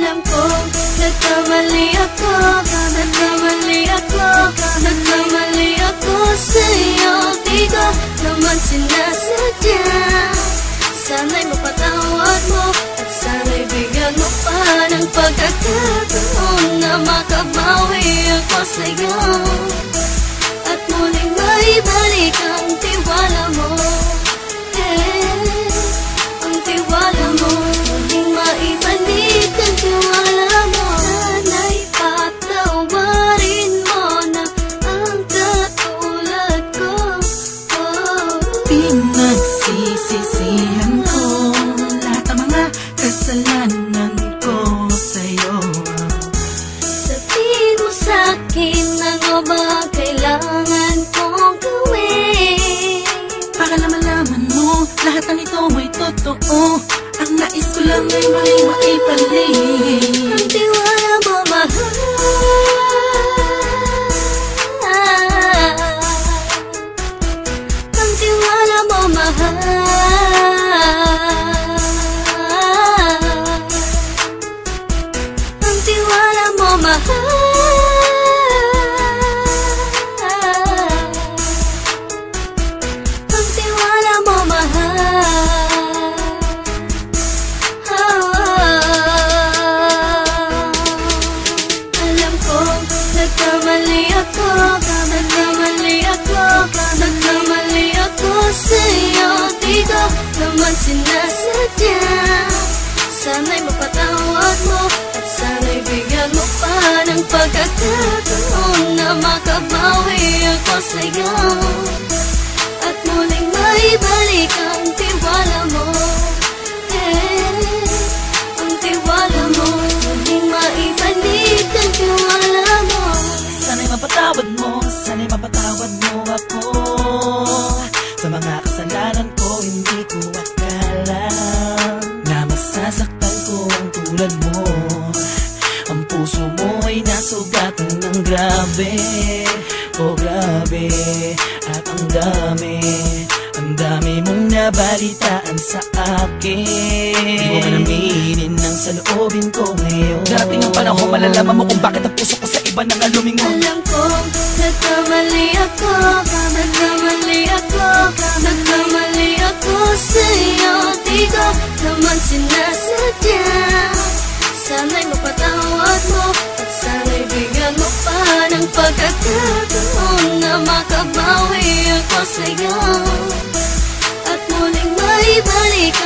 Alam ko, nagkamali ako, nagkamali ako, nagkamali ako sa'yo. Di ko naman sinasadya. Sana'y mapatawad mo at sana'y bigyan mo pa ng pagkakataon na makabawi ako sa'yo at muling maibalik ang tiwala mo. Ang tiwala mo, muling maibalik ang tiwala mo. Sana'y patawarin mo na ang katulad ko. Pinagsisisihan ko lahat ng mga kasalanan ko sa'yo. Sabihin mo sa'kin ano ba kailangan kong gawin para malaman mo lahat ng ito ay totoo. Ang nais ko lang ay muling maibalik ang tiwala mo, mahal. Ang tiwala mo, mahal. Ang tiwala mo, mahal. Ang tiwala mo, mahal. Alam ko, nagkamali ako, nagkamali ako, nagkamali ako sa'yo. Di ko naman sinasadya. Sana'y mapatawad mo at sana'y bigyan mo pa ng pagkakataon na makabawi ako sa'yo at muling maibalik ang tiwala mo. Ang tiwala mo, muling maibalik ang tiwala mo. Sana'y mapatawad mo ako sa mga kasalanan ko. Hindi ko akala na masasaktan ko ang tulad mo. Ang puso mo ay nasugatan ng grabe, oh grabe. At ang dami mong nabalitaan sa akin. Di mo man aminin ang saloobin ko ngayon. Darating ang panahon, malalaman mo kung bakit ang puso ko sa iba nang lumingon. Alam ko, nagkamali ako, nagkamali ako, nagkamali ako sa'yo. Di ko naman sinasadya. Sana'y mapatawad mo at sana'y bigyan mo pa ng pagkakataon na makabawi ako sa'yo at muling maibalik